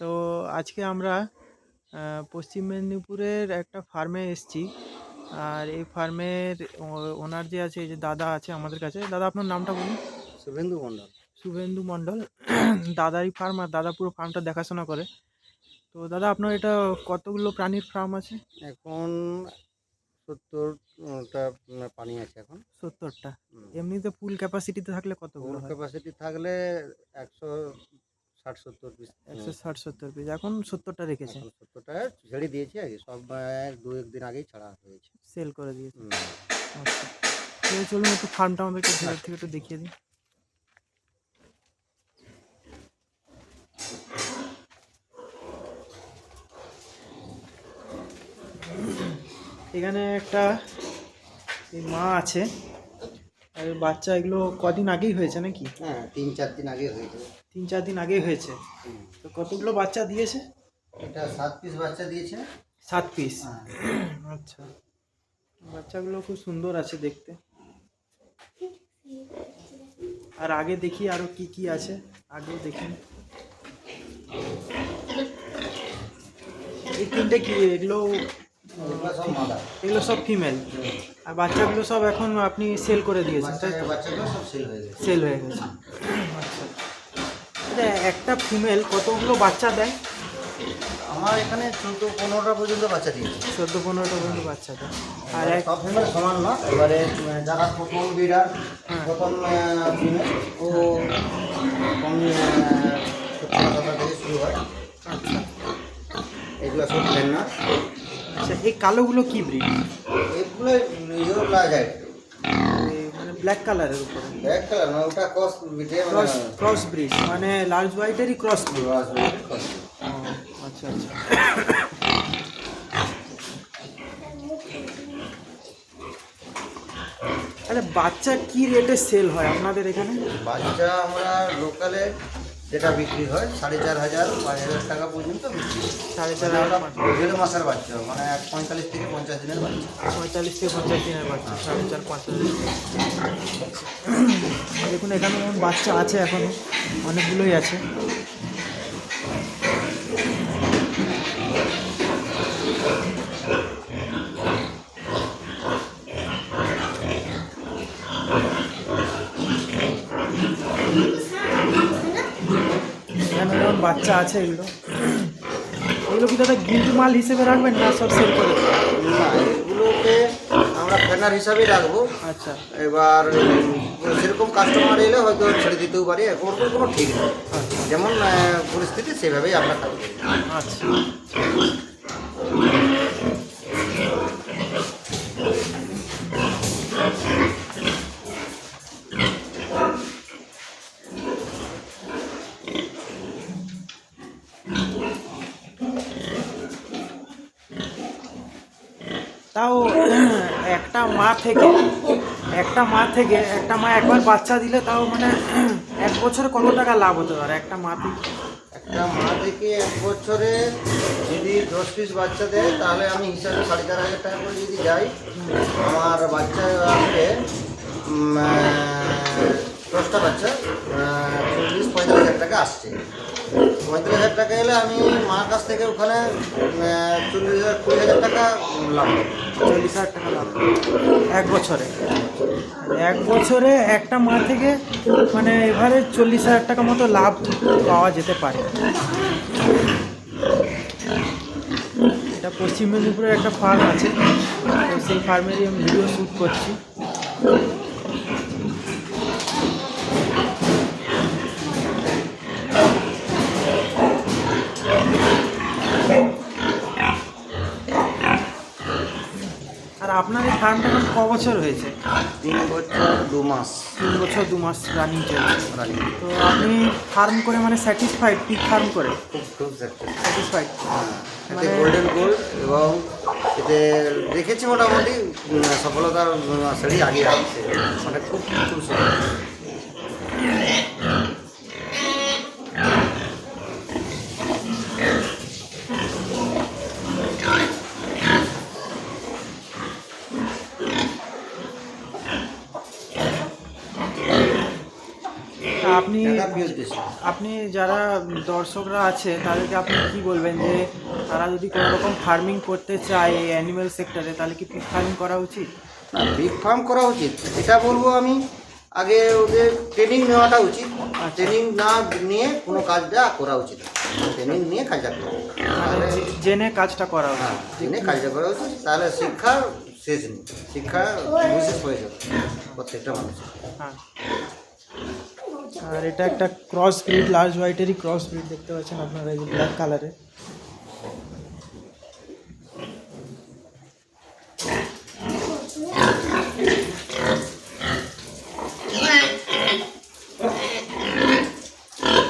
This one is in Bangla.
তো আজকে আমরা পশ্চিম মেদিনীপুরের একটা ফার্মে এসেছি। আর এই ফার্মের ওনার যে আছে, এই যে দাদা আছে আমাদের কাছে। দাদা, আপনার নামটা বলুন। শুভেন্দু মণ্ডল। শুভেন্দু মণ্ডল। দাদারই ফার্ম, আর দাদা পুরো ফার্মটা দেখাশোনা করে। তো দাদা, আপনার এটা কতগুলো প্রাণীর ফার্ম আছে? এখন 70টা পানি আছে এখন। 70টা। হুম। এমনিতে ফুল ক্যাপাসিটিতে থাকলে কতগুলো ফুল হয়? ক্যাপাসিটি থাকলে 160-70 পিস। 160-70 পিস। এখন 70টা রেখেছে। এখন 70টা ছেড়ে দিয়েছি আগে, সব দু একদিন আগেই ছাড়া হয়েছে। সেল করে দিয়েছে। হুম। আচ্ছা, ঠিক আছে, চলুন একটু ফার্মটা আমাদেরকে ভেতর আচ্ছা। থেকে একটু দেখিয়ে দিন। এখানে একটা এই মা আছে, আর এই বাচ্চা এগুলো কদিন আগেই হয়েছে নাকি? হ্যাঁ, 3-4 দিন আগে হয়েছে। 3-4 দিন আগেই হয়েছে। হুম। তো কতগুলো বাচ্চা দিয়েছে? এটা 7 পিস বাচ্চা দিয়েছে। 7 পিস। হ্যাঁ। আচ্ছা, বাচ্চাগুলো খুব সুন্দর আছে দেখতে। আর আগে দেখি আরো কি কি আছে, আগেও দেখুন। এই তিনটে কি এগুলো? এগুলো সব মাদার। এগুলো সব ফিমেল। আর বাচ্চাগুলো সব এখন আপনি সেল করে দিয়েছেন, তাই তো? বাচ্চাগুলো সব সেল হয়ে গেছে। সেল হয়ে গেছে। আচ্ছা, আচ্ছা, একটা ফিমেল কতগুলো বাচ্চা দেয়? আমার এখানে 14-15টা পর্যন্ত বাচ্চা দিয়েছে। 14-15টা পর্যন্ত বাচ্চা দেয়। আর এক সব ফিমেল সমান না, এবারে যারা প্রথম বিড়ার, হ্যাঁ। প্রথম ফিমেল ও কম 17-18 থেকে শুরু হয়। আচ্ছা, এগুলো সব ফেন্না। আচ্ছা, এই কালোগুলো কি ব্রিড? এগুলো ইউরো প্লাজাইট। মানে ব্ল্যাক কালারের উপরে ব্ল্যাক কালার না, ওটা ক্রস বিটে ক্রস ক্রস ব্রিড, মানে লার্জ হোয়াইটেরই ক্রস ব্রিড। ক্রস। আচ্ছা, আচ্ছা। আরে বাচ্চা কি রেটে সেল হয় আপনাদের এখানে? বাচ্চা আমরা লোকালে যেটা বিক্রি হয় 4,500-5,000 টাকা পর্যন্ত বিক্রি হয়। 4,500 দেড় মাসের বাচ্চা, মানে 45 থেকে 50 দিনের বাচ্চা। 45 থেকে 50 দিনের বাচ্চা, 4,500-5,000। দেখুন এখানে যেমন বাচ্চা আছে, এখনো অনেকগুলোই আছে। এখানে যেমন বাচ্চা আছে, এগুলো এগুলো কি দাদা গিল্ড মাল হিসেবে রাখবেন না সব সেল করে? না, এগুলোকে আমরা ফেনার হিসাবেই রাখবো। আচ্ছা, এবার সেরকম কাস্টমার এলে হয়তো ছেড়ে দিতেও পারি, ওর কোনো ঠিক নেই। আচ্ছা, যেমন পরিস্থিতি সেভাবেই আমরা কাজ করি। আচ্ছা। তাও একটা মা একবার বাচ্চা দিলে তাও মানে 1 বছরে কত টাকা লাভ হতে পারে একটা মা থেকে? একটা মা থেকে 1 বছরে যদি 10 পিস বাচ্চা দেয়, তাহলে আমি হিসাবে 4,500 টাকা করে যদি যাই, আমার বাচ্চা আসবে 10টা বাচ্চা 40-45 হাজার টাকা আসছে। 45,000 টাকা এলে আমি মার কাছ থেকে ওখানে 40,000-20,000 টাকা লাভ হবে। 40,000 টাকা লাভ 1 বছরে। 1 বছরে একটা মা থেকে মানে এবারে 40,000 টাকা মতো লাভ পাওয়া যেতে পারে। এটা পশ্চিম মেদিনীপুরের একটা ফার্ম আছে, তো সেই ফার্মেরই আমি ভিডিও শ্যুট করছি। আর আপনার এই ফার্মটা এখন ক বছর হয়েছে? 3 বছর 2 মাস 3 বছর 2 মাস রানিং চলছে। রানিং। তো আপনি ফার্ম করে মানে স্যাটিসফাইড? পিক ফার্ম করে খুব স্যাটিসফাইড? এতে মানে গোল্ডেন গোল্ড, এবং এতে দেখেছি মোটামুটি সফলতার সেটি আগে আসছে, মানে খুব খুব সুন্দর। আপনি টাকা ফেরত দিচ্ছি। আপনি যারা দর্শকরা আছে তাদেরকে আপনি কি বলবেন যে তারা যদি কোনো রকম ফার্মিং করতে চায় এই অ্যানিমেল সেক্টরে তাহলে কি পিগ ফার্মিং করা উচিত? না, বিগ ফার্ম করা উচিত এটা বলবো আমি। আগে ওদের ট্রেনিং নেওয়াটা উচিত। ট্রেনিং না নিয়ে কোনো কাজটা করা উচিত না। ট্রেনিং নিয়ে কাজটা করা উচিত। মানে জেনে কাজটা করা হ্যাঁ, উচিত। জেনে কাজটা করা উচিত, তাহলে শিক্ষার শেষ নেই। শিক্ষা বিশেষ প্রয়োজন প্রত্যেকটা মানুষের। হ্যাঁ, আর এটা একটা ক্রস ব্রিড, লার্জ হোয়াইটেরই ক্রস ব্রিড দেখতে পাচ্ছেন আপনারা, এই যে ব্ল্যাক কালারের।